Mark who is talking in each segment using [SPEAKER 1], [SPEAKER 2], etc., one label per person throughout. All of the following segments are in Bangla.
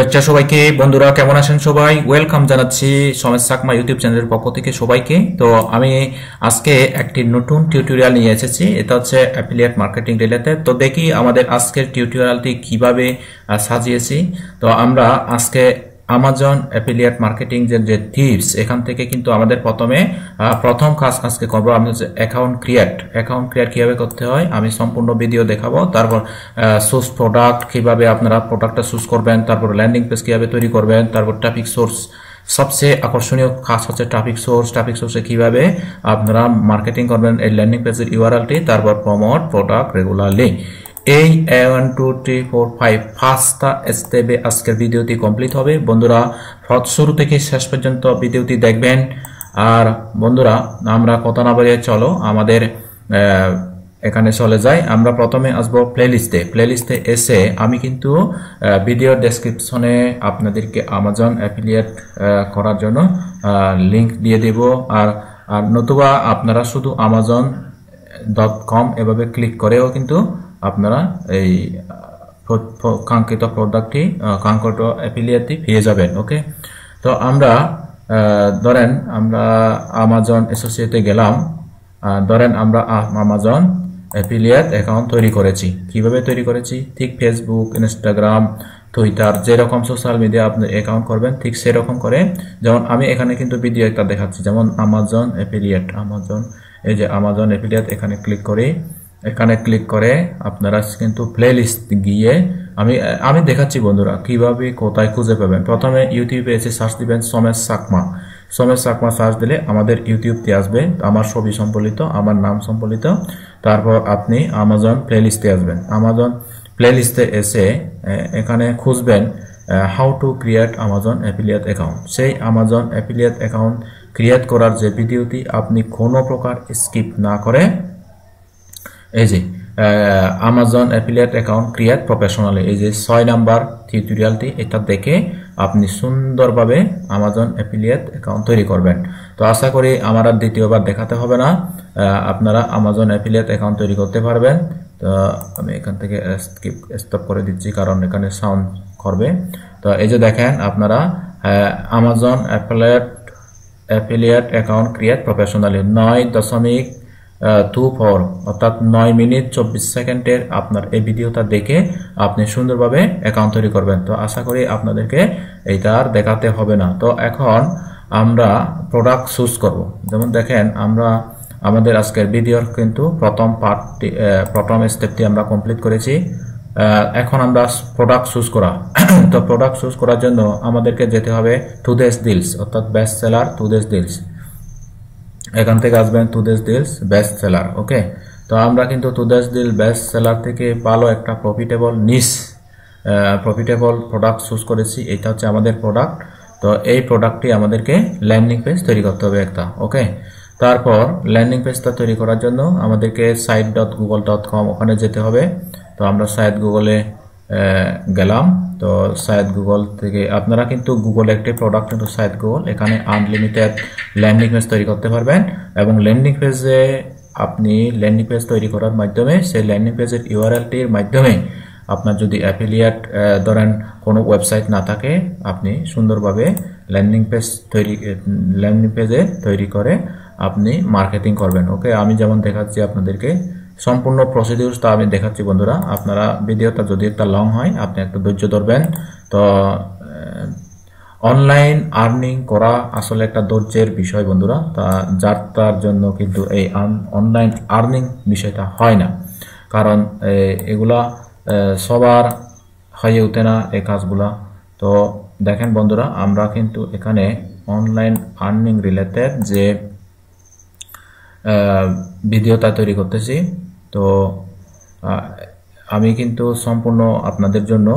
[SPEAKER 1] আচ্ছা, সবাইকে বন্ধুরা কেমন আছেন? সবাই ওয়েলকাম জানাচ্ছি সমেত সাকমা ইউটিউব চ্যানেলের পক্ষ থেকে সবাইকে। তো আমি আজকে একটি নতুন টিউটোরিয়াল নিয়ে এসেছি। এটা হচ্ছে অ্যাফিলিয়েট মার্কেটিং রিলেটেড। তো দেখি আমাদের আজকের টিউটোরিয়ালটি কিভাবে সাজিয়েছি। তো আমরা আজকে আমাজন অ্যাফিলিয়েট মার্কেটিং যে টিপস, এখান থেকে কিন্তু আমাদের প্রথম কাজ আজকে করবো আমি হচ্ছে অ্যাকাউন্ট ক্রিয়েট কিভাবে করতে হয় আমি সম্পূর্ণ ভিডিও দেখাবো। তারপর সোর্স প্রোডাক্ট কিভাবে আপনারা প্রোডাক্টটা চুজ করবেন, তারপর ল্যান্ডিং পেজ কিভাবে তৈরি করবেন, তারপর ট্রাফিক সোর্স, সবচেয়ে আকর্ষণীয় কাজ হচ্ছে ট্রাফিক সোর্সে কিভাবে আপনারা মার্কেটিং করবেন এই ল্যান্ডিং পেজের ইউআরএলটি, তারপর প্রমোট প্রোডাক্ট রেগুলারলি। এই 1 2 3 4 5 পাঁচটা স্টেপে আজকের ভিডিওটি কমপ্লিট হবে। বন্ধুরা শুরু থেকে শেষ পর্যন্ত ভিডিওটি দেখবেন। আর বন্ধুরা আমরা কথা না বলে চলো আমাদের এখানে চলে যাই। আমরা প্রথমে আসবো প্লেলিস্টে এসে আমি কিন্তু ভিডিও ডেসক্রিপশনে আপনাদেরকে আমাজন অ্যাফিলিয়েট করার জন্য লিংক দিয়ে দেব। আর নতুবা আপনারা শুধু amazon.com এভাবে ক্লিক করেও কিন্তু আপনারা এই কাঙ্ক্ষিত প্রোডাক্টটি কাঙ্ক্ষিত অ্যাফিলিয়েটটি পেয়ে যাবেন। ওকে, তো আমরা ধরেন আমরা আমাজন অ্যাসোসিয়েটে গেলাম। ধরেন আমরা আমাজন অ্যাফিলিয়েট অ্যাকাউন্ট তৈরি করেছি। কিভাবে তৈরি করেছি? ঠিক ফেসবুক, ইনস্টাগ্রাম, টুইটার, যেরকম সোশ্যাল মিডিয়া আপনি অ্যাকাউন্ট করবেন ঠিক সেরকম করে। যেমন আমি এখানে কিন্তু ভিডিও একটা দেখাচ্ছি, যেমন আমাজন অ্যাফিলিয়েট, এই যে আমাজন অ্যাফিলিয়েট, এখানে ক্লিক করে আপনারা কিন্তু প্লেলিস্ট গিয়ে আমি দেখাচ্ছি বন্ধুরা কিভাবে কোথায় খুঁজে পাবেন। প্রথমে ইউটিউবে এসে সার্চ দিবেন সমেত সাকমা সার্চ দিলে আমাদের ইউটিউবতে আসবে, আমার ছবি সম্বলিত, আমার নাম সম্বলিত। তারপর আপনি আমাজন প্লেলিস্টে আসবেন। আমাজন প্লেলিস্টে এসে এখানে খুঁজবেন how to create Amazon affiliate account. সেই আমাজন অ্যাফিলিয়েট অ্যাকাউন্ট ক্রিয়েট করার যে ভিডিওটি আপনি কোনো প্রকার স্কিপ না করে এই যে Amazon affiliate account create professionally, এই যে 6 নাম্বার টিউটোরিয়ালটি, এটা দেখে আপনি সুন্দরভাবে আমাজন অ্যাফিলিয়েট অ্যাকাউন্ট তৈরি করবেন। তো আশা করি আমার আর দ্বিতীয়বার দেখাতে হবে না, আপনারা আমাজন অ্যাফিলিয়েট অ্যাকাউন্ট তৈরি করতে পারবেন। তো আমি এখান থেকে স্টপ করে দিচ্ছি কারণ এখানে সাউন্ড করবে। তো এই যে দেখেন আপনারা Amazon affiliate account create professionally 9.24 অর্থাৎ 9 মিনিট 24 সেকেন্ডের আপনার এই ভিডিওটা দেখে আপনি সুন্দরভাবে অ্যাকাউন্ট তৈরি করবেন। তো আশা করি আপনাদেরকে এইটা আর দেখাতে হবে না। তো এখন আমরা প্রোডাক্ট চুজ করব। যেমন দেখেন আমরা আমাদের আজকের ভিডিওর কিন্তু প্রথম স্টেপটি আমরা কমপ্লিট করেছি। এখন আমরা প্রোডাক্ট চুজ করা তো প্রোডাক্ট চুজ করার জন্য আমাদেরকে যেতে হবে টুডেস ডিলস, অর্থাৎ বেস্ট সেলার টুডেস ডিলস। এখান থেকে আসবেন টুডেস ডিলস বেস্ট সেলার। ওকে, তো আমরা কিন্তু টুডেস ডিল বেস্ট সেলার থেকে ভালো একটা প্রফিটেবল প্রোডাক্ট চুজ করেছি। এটা হচ্ছে আমাদের প্রোডাক্ট। তো এই প্রোডাক্টটি আমাদেরকে ল্যান্ডিং পেজ তৈরি করতে হবে একটা। ওকে, তারপর ল্যান্ডিং পেজটা তৈরি করার জন্য আমাদেরকে site.google.com ওখানে যেতে হবে। তো আমরা সাইট গুগলে গেলাম। তো সাইট গুগল থেকে আপনারা কিন্তু গুগল একটি প্রোডাক্ট, কিন্তু সাইট গুগল এখানে আনলিমিটেড ল্যান্ডিং পেজ তৈরি করতে পারবেন। এবং ল্যান্ডিং পেজে আপনি ল্যান্ডিং পেজ তৈরি করার মাধ্যমে সেই ল্যান্ডিং পেজের ইউআরএলটির মাধ্যমে আপনার যদি অ্যাফিলিয়েট ধরেন কোনো ওয়েবসাইট না থাকে, আপনি সুন্দরভাবে ল্যান্ডিং পেজে তৈরি করে আপনি মার্কেটিং করবেন। ওকে, আমি যেমন দেখাচ্ছি আপনাদেরকে সম্পূর্ণ প্রসিডিউরটা আমি দেখাচ্ছি বন্ধুরা। আপনারা ভিডিওটা যদি একটা লং হয় আপনি একটা ধৈর্য ধরবেন। তো অনলাইন আর্নিং করা আসলে একটা ধৈর্যের বিষয় বন্ধুরা। তার জন্য কিন্তু এই অনলাইন আর্নিং বিষয়টা হয় না, কারণ এগুলা সবার হয়ে ওঠে না এই কাজগুলা। তো দেখেন বন্ধুরা, আমরা কিন্তু এখানে অনলাইন আর্নিং রিলেটেড যে ভিডিওটা তৈরি করতেছি। তো আমি কিন্তু সম্পূর্ণ আপনাদের জন্য,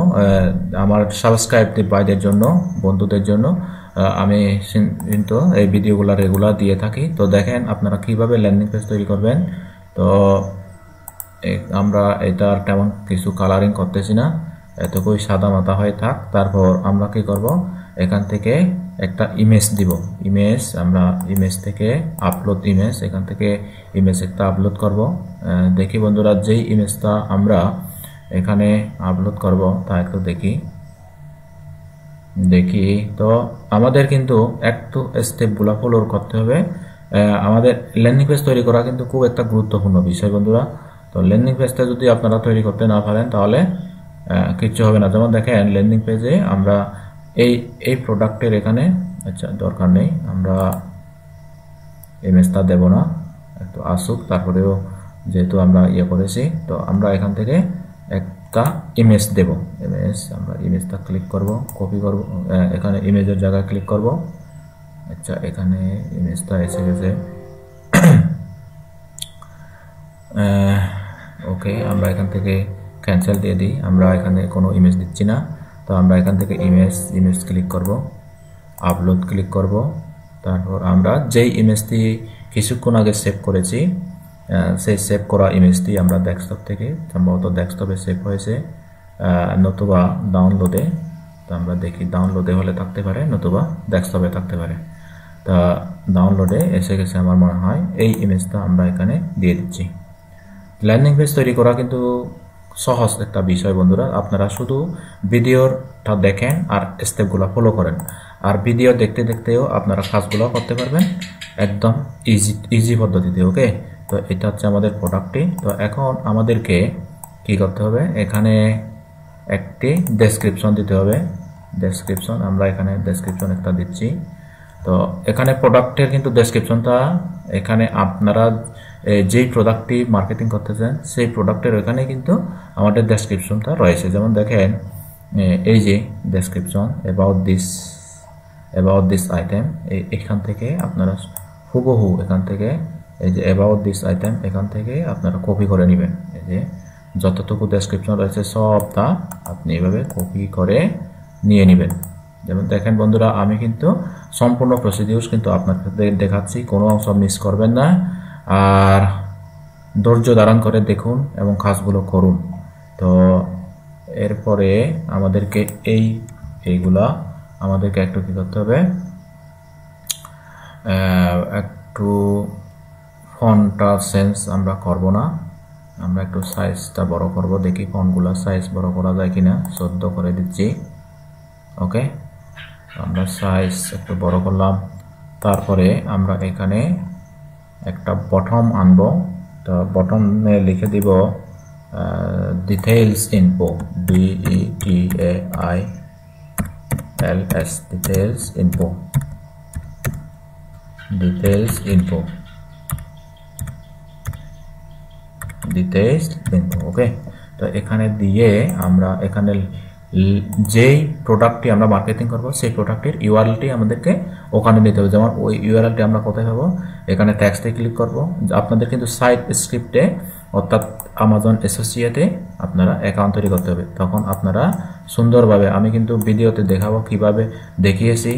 [SPEAKER 1] আমার সাবস্ক্রাইবদের ভাইদের জন্য, বন্ধুদের জন্য আমি কিন্তু এই ভিডিওগুলো রেগুলার দিয়ে থাকি। তো দেখেন আপনারা কিভাবে ল্যান্ডিং পেজ তৈরি করবেন। তো আমরা এটার তেমন কিছু কালারিং করতেছি না, এতটুকুই সাদা মাথা হয়ে থাক। তারপর আমরা কি করব, এখান থেকে একটা ইমেজ দিব। আমরা ইমেজ থেকে আপলোড ইমেজ, এখান থেকে ইমেজ একটা আপলোড করব। দেখি বন্ধুরা, যেই ইমেজটা আমরা এখানে আপলোড করব তা একটু দেখি। দেখি। তো আমাদের কিন্তু একটু স্টেপগুলো ফলো করতে হবে। আমাদের ল্যান্ডিং পেজ তৈরি করা কিন্তু খুব একটা গুরুত্বপূর্ণ বিষয় বন্ধুরা। তো ল্যান্ডিং পেজটা যদি আপনারা তৈরি করতে না পারেন তাহলে কিচ্ছু হবে না। যেমন দেখেন ল্যান্ডিং পেজে আমরা এই প্রোডাক্টের এখানে আচ্ছা দরকার নেই, আমরা ইমেজটা দেব না, একটু আসুক। তারপরেও যেহেতু আমরা করেছি, তো আমরা এখান থেকে একটা ইমেজ দেব। ইমেজ, আমরা ইমেজটা ক্লিক করব, কপি করব, এখানে ইমেজের জায়গায় ক্লিক করব। আচ্ছা এখানে ইমেজটা এসে গেছে। ওকে, আমরা এখান থেকে ক্যান্সেল দিয়ে দিই, আমরা এখানে কোনো ইমেজ দিচ্ছি না। তো আমরা এখান থেকে ইমেজ ক্লিক করব, আপলোড ক্লিক করব। তারপর আমরা যেই ইমেজটি কিছুক্ষণ আগে সেভ করেছি সেই সেভ করা ইমেজটি আমরা ডেস্কটপ থেকে, সম্ভবত ডেস্কটপে সেভ হয়েছে, নতুবা ডাউনলোডে। তো আমরা দেখি ডাউনলোডে হলে থাকতে পারে, নতুবা ডেস্কটপে থাকতে পারে। তা ডাউনলোডে এসে গেছে আমার মনে হয়। এই ইমেজটা আমরা এখানে দিয়ে দিচ্ছি। ল্যান্ডিং পেজ তৈরি করা কিন্তু সহজ একটা বিষয় বন্ধুরা। আপনারা শুধু ভিডিওটা দেখেন আর স্টেপগুলো ফলো করেন, আর ভিডিও দেখতে দেখতেও আপনারা কাজগুলো করতে পারবেন একদম ইজি পদ্ধতিতে। ওকে, তো এটা হচ্ছে আমাদের প্রোডাক্টটি। তো এখন আমাদেরকে কি করতে হবে, এখানে একটি ডেসক্রিপশন দিতে হবে। ডেসক্রিপশন, আমরা এখানে ডেসক্রিপশন একটা দিচ্ছি। তো এখানে প্রোডাক্টের কিন্তু ডেসক্রিপশনটা, এখানে আপনারা যেই প্রোডাক্টটি মার্কেটিং করতেছেন সেই প্রোডাক্টের ওখানে কিন্তু আমাদের ডেসক্রিপশনটা রয়েছে। যেমন দেখেন এই যে ডেসক্রিপশন অ্যাবাউট দিস আইটেম, এখান থেকে আপনারা হুবহু এখান থেকে এই যে অ্যাবাউট দিস আইটেম, এখান থেকে আপনারা কপি করে নেবেন। এই যে যতটুকু ডেসক্রিপশন রয়েছে সবটা আপনি এভাবে কপি করে নিয়ে নেবেন। যেমন দেখেন বন্ধুরা, আমি কিন্তু সম্পূর্ণ প্রসিডিউর কিন্তু আপনাদের দেখাচ্ছি, কোনো অংশ মিস করবেন না। আর ধৈর্য ধারণ করে দেখুন এবং কাজগুলো করুন। তো এরপরে আমাদেরকে এইগুলা আমাদেরকে একটু কী করতে হবে, একটু ফন্টটা চেঞ্জ আমরা করব না, আমরা একটু সাইজটা বড় করব। দেখি ফন্টগুলো সাইজ বড় করা যায় কিনা। 14 করে দিচ্ছি। ওকে, আমরা সাইজ একটু বড় করলাম। তারপরে আমরা এখানে একটা বটম আনবো। তো বটমে লিখে দিব details info, DETAILS, details info, details info. Okay, তো এখানে দিয়ে আমরা এখানে যেই প্রোডাক্টটি আমরা মার্কেটিং করব সেই প্রোডাক্টের ইউআরএলটি আমাদেরকে ওখানে নিতে হবে। যেমন ওই ইউআরএলটি আমরা কোথায় পাবো, এখানে ট্যাক্সে ক্লিক করব। আপনাদের কিন্তু সাইট স্ক্রিপ্টে অর্থাৎ আমাজন অ্যাসোসিয়েটে আপনারা অ্যাকাউন্ট তৈরি করতে হবে। তখন আপনারা সুন্দরভাবে, আমি কিন্তু ভিডিওতে দেখাবো কিভাবে দেখিয়েছি,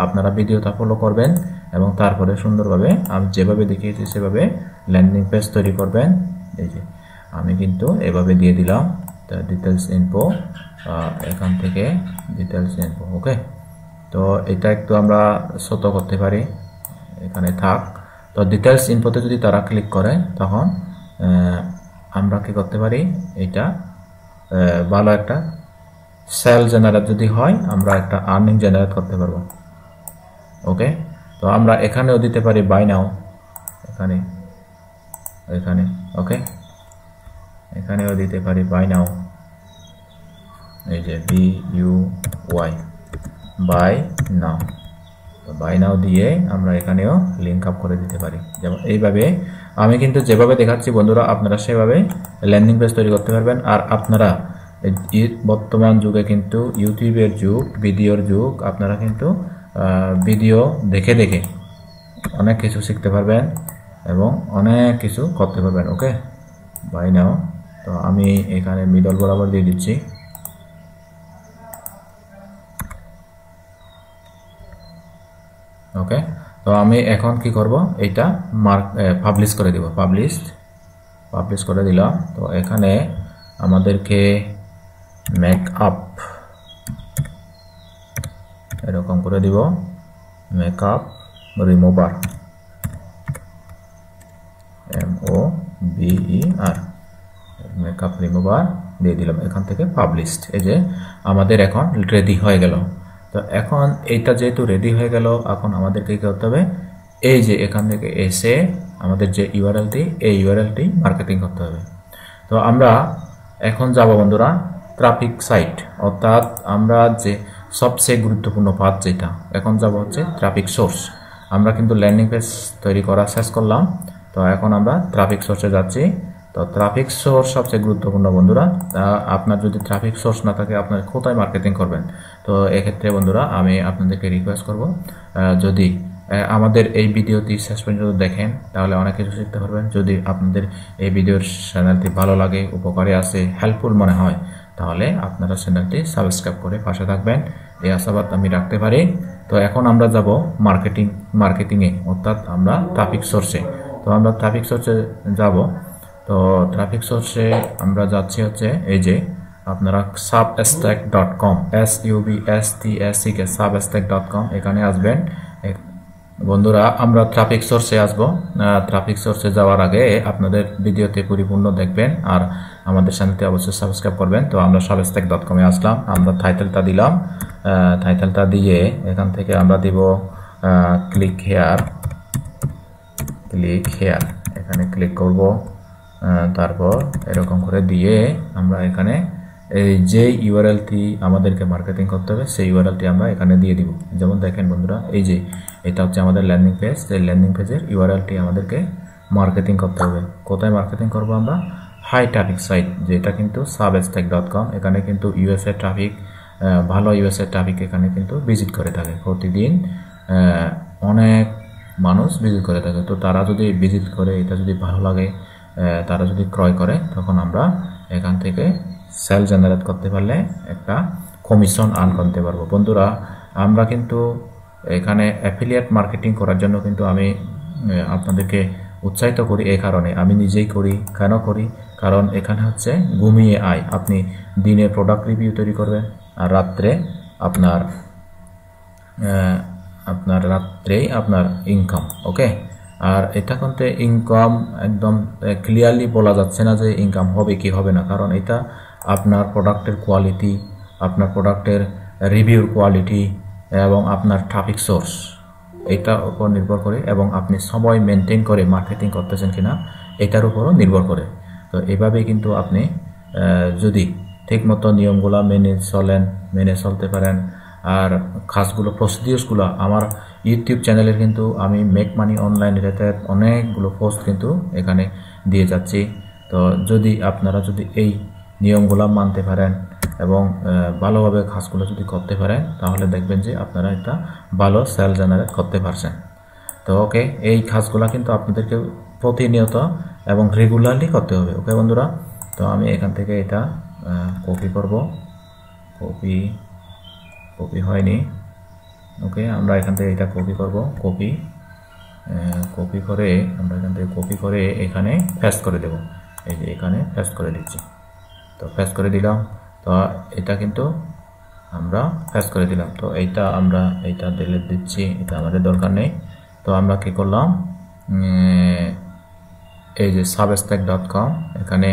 [SPEAKER 1] আপনারা ভিডিওটা ফলো করবেন এবং তারপরে সুন্দরভাবে আমি যেভাবে দেখিয়েছি সেভাবে ল্যান্ডিং পেজ তৈরি করবেন। এই যে আমি কিন্তু এভাবে দিয়ে দিলাম ডিটেলস ইনফো, এখান থেকে ডিটেলস ইনফো। ওকে, তো এটা একটু আমরা ছোট করতে পারি, এখানে থাক। তো ডিটেলস ইনফোতে যদি তারা ক্লিক করে তখন আমরা কি করতে পারি, এটা ভালো একটা সেল জেনারেট যদি হয় আমরা একটা আর্নিং জেনারেট করতে পারবো। ওকে, তো আমরা এখানেও দিতে পারি বাই নাও, এখানে ওকে, এখানেও দিতে পারি বাই নাও। এই যে BUY, বাই নাও। তো বাই নাও দিয়ে আমরা এখানেও লিঙ্ক আপ করে দিতে পারি। যেমন এইভাবে আমি কিন্তু যেভাবে দেখাচ্ছি বন্ধুরা, আপনারা সেভাবে ল্যান্ডিং পেজ তৈরি করতে পারবেন। আর আপনারা বর্তমান যুগে কিন্তু ইউটিউবের যুগ, ভিডিওর যুগ, আপনারা কিন্তু ভিডিও দেখে দেখে অনেক কিছু শিখতে পারবেন এবং অনেক কিছু করতে পারবেন। ওকে, বাই নাও। তো আমি এখানে মিডল বরাবর দিয়ে দিচ্ছি। ওকে, তো আমি এখন কি করব, এইটা পাবলিশ করে দিব। পাবলিশ করে দিলাম। তো এখানে আমাদেরকে মেকআপ এরকম করে দিব, makeup remover, MOVER, makeup remover দিয়ে দিলাম। এখান থেকে পাবলিশড, এই যে আমাদের এখন রেডি হয়ে গেল। তো এখন এইটা যেহেতু রেডি হয়ে গেল, এখন আমাদেরকে কি করতে হবে, এই যে এখান থেকে এসে আমাদের যে ইউআরএলটি, এই ইউআরএলটি মার্কেটিং করতে হবে। তো আমরা এখন যাব বন্ধুরা ট্রাফিক সাইট, অর্থাৎ আমরা যে সবচেয়ে গুরুত্বপূর্ণ পাথ যেটা এখন যাব হচ্ছে ট্রাফিক সোর্স। আমরা কিন্তু ল্যান্ডিং পেজ তৈরি করা শেষ করলাম, তো এখন আমরা ট্রাফিক সোর্সে যাচ্ছি। তো ট্রাফিক সোর্স সবচেয়ে গুরুত্বপূর্ণ বন্ধুরা। আপনার যদি ট্রাফিক সোর্স না থাকে আপনার কোথায় মার্কেটিং করবেন? তো এক্ষেত্রে বন্ধুরা আমি আপনাদেরকে রিকোয়েস্ট করব, যদি আমাদের এই ভিডিওটি শেষ পর্যন্ত দেখেন তাহলে অনেক কিছু শিখতে পারবেন। যদি আপনাদের এই ভিডিওর চ্যানেলটি ভালো লাগে, উপকারী আছে, হেল্পফুল মনে হয়, তাহলে আপনারা চ্যানেলটি সাবস্ক্রাইব করে পাশে থাকবেন, এই আশাবাদ আমি রাখতে পারি। তো এখন আমরা যাব মার্কেটিংয়ে, অর্থাৎ আমরা ট্রাফিক সোর্সে। তো আমরা ট্রাফিক সোর্সে যাব। তো ট্রাফিক সোর্সে আমরা যাচ্ছি হচ্ছে এই যে আপনারা substack.com, substack substack.com, এখানে আসবেন। বন্ধুরা আমরা ট্রাফিক সোর্সে আসব। ট্রাফিক সোর্সে যাওয়ার আগে আপনাদের ভিডিওতে পরিপূর্ণ দেখবেন আর আমাদের চ্যানেলটি অবশ্যই সাবস্ক্রাইব করবেন। তো আমরা substack.com এ আসলাম, আমরা টাইটেলটা দিলাম, টাইটেলটা দিয়ে এখান থেকে আমরা দিব ক্লিক হেয়ার, এখানে ক্লিক করব। তারপর এরকম করে দিয়ে আমরা এখানে এই যে ইউআরএলটি আমাদেরকে মার্কেটিং করতে হবে সেই ইউআরএলটি আমরা এখানে দিয়ে দিব। যেমন দেখেন বন্ধুরা, এই যে এটা হচ্ছে আমাদের ল্যান্ডিং পেজ, এই ল্যান্ডিং পেজের ইউআরএলটি আমাদেরকে মার্কেটিং করতে হবে। কোথায় মার্কেটিং করব আমরা? হাই ট্রাফিক সাইট, যেটা কিন্তু substack.com। এখানে কিন্তু ইউএসএ ট্রাফিক, ভালো ইউএসএ ট্রাফিক এখানে কিন্তু ভিজিট করে থাকে প্রতিদিন, অনেক মানুষ ভিজিট করে থাকে। তো তারা যদি ভিজিট করে, এটা যদি ভালো লাগে, তারা যদি ক্রয় করে, তখন আমরা এখান থেকে সেল জেনারেট করতে পারলে একটা কমিশন আর্ন করতে পারবো। বন্ধুরা আমরা কিন্তু এখানে অ্যাফিলিয়েট মার্কেটিং করার জন্য কিন্তু আমি আপনাদেরকে উৎসাহিত করি, এই কারণে আমি নিজেই করি। কেন করি? কারণ এখানে হচ্ছে ঘুমিয়ে আয়। আপনি দিনে প্রোডাক্ট রিভিউ তৈরি করবেন আর রাত্রে আপনার ইনকাম। ওকে, আর এটা কিন্তু ইনকাম একদম ক্লিয়ারলি বলা যাচ্ছে না যে ইনকাম হবে কি হবে না, কারণ এটা আপনার প্রোডাক্টের কোয়ালিটি, আপনার প্রোডাক্টের রিভিউর কোয়ালিটি এবং আপনার ট্রাফিক সোর্স, এটার উপর নির্ভর করে, এবং আপনি সময় মেনটেন করে মার্কেটিং করতেছেন কিনা এটার উপরও নির্ভর করে। তো এইভাবেই কিন্তু আপনি যদি ঠিকমতো নিয়মগুলো মেনে চলতে পারেন, আর কাজগুলো প্রসিডিউরসগুলো আমার ইউটিউব চ্যানেলের কিন্তু আমি মেক মানি অনলাইন রিলেটেড অনেকগুলো পোস্ট কিন্তু এখানে দিয়ে যাচ্ছি। তো আপনারা যদি এই নিয়মগুলো মানতে পারেন এবং ভালোভাবে কাজগুলো যদি করতে পারেন, তাহলে দেখবেন যে আপনারা একটা ভালো সেল জেনারেট করতে পারছেন। তো ওকে, এই কাজগুলো কিন্তু আপনাদেরকে প্রতিনিয়ত এবং রেগুলারলি করতে হবে। ওকে বন্ধুরা, তো আমি এখান থেকে এটা কপি করব, কপি হয়নি। ওকে, আমরা এখান থেকে এটা কপি করব, কপি করে আমরা এখান থেকে কপি করে এখানে পেস্ট করে দেব। এই যে এখানে পেস্ট করে দিচ্ছি। তো পেস্ট করে দিলাম। তো এটা কিন্তু আমরা পেস্ট করে দিলাম। তো এইটা ডিলিট দিচ্ছি, এটা আমাদের দরকার নেই। তো আমরা কি করলাম, এই যে substack.com, এখানে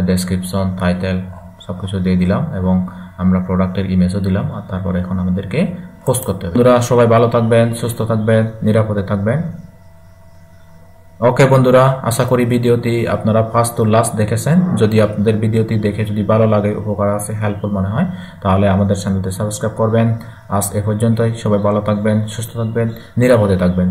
[SPEAKER 1] ডেসক্রিপশন, টাইটেল সব কিছু দিয়ে দিলাম এবং আমরা প্রোডাক্টের ইমেজও দিলাম। আর তারপর এখন আমাদেরকে পোস্ট করতে হবে। বন্ধুরা সবাই ভালো থাকবেন, সুস্থ থাকবেন, নিরাপদে থাকবেন। ওকে বন্ধুরা, আশা করি ভিডিওটি আপনারা ফার্স্ট টু লাস্ট দেখেছেন। যদি আপনাদের ভিডিওটি দেখে যদি ভালো লাগে, উপকার আছে, হেল্পফুল মনে হয়, তাহলে আমাদের চ্যানেলটি সাবস্ক্রাইব করবেন। আজ এ পর্যন্তই। সবাই ভালো থাকবেন, সুস্থ থাকবেন, নিরাপদে থাকবেন।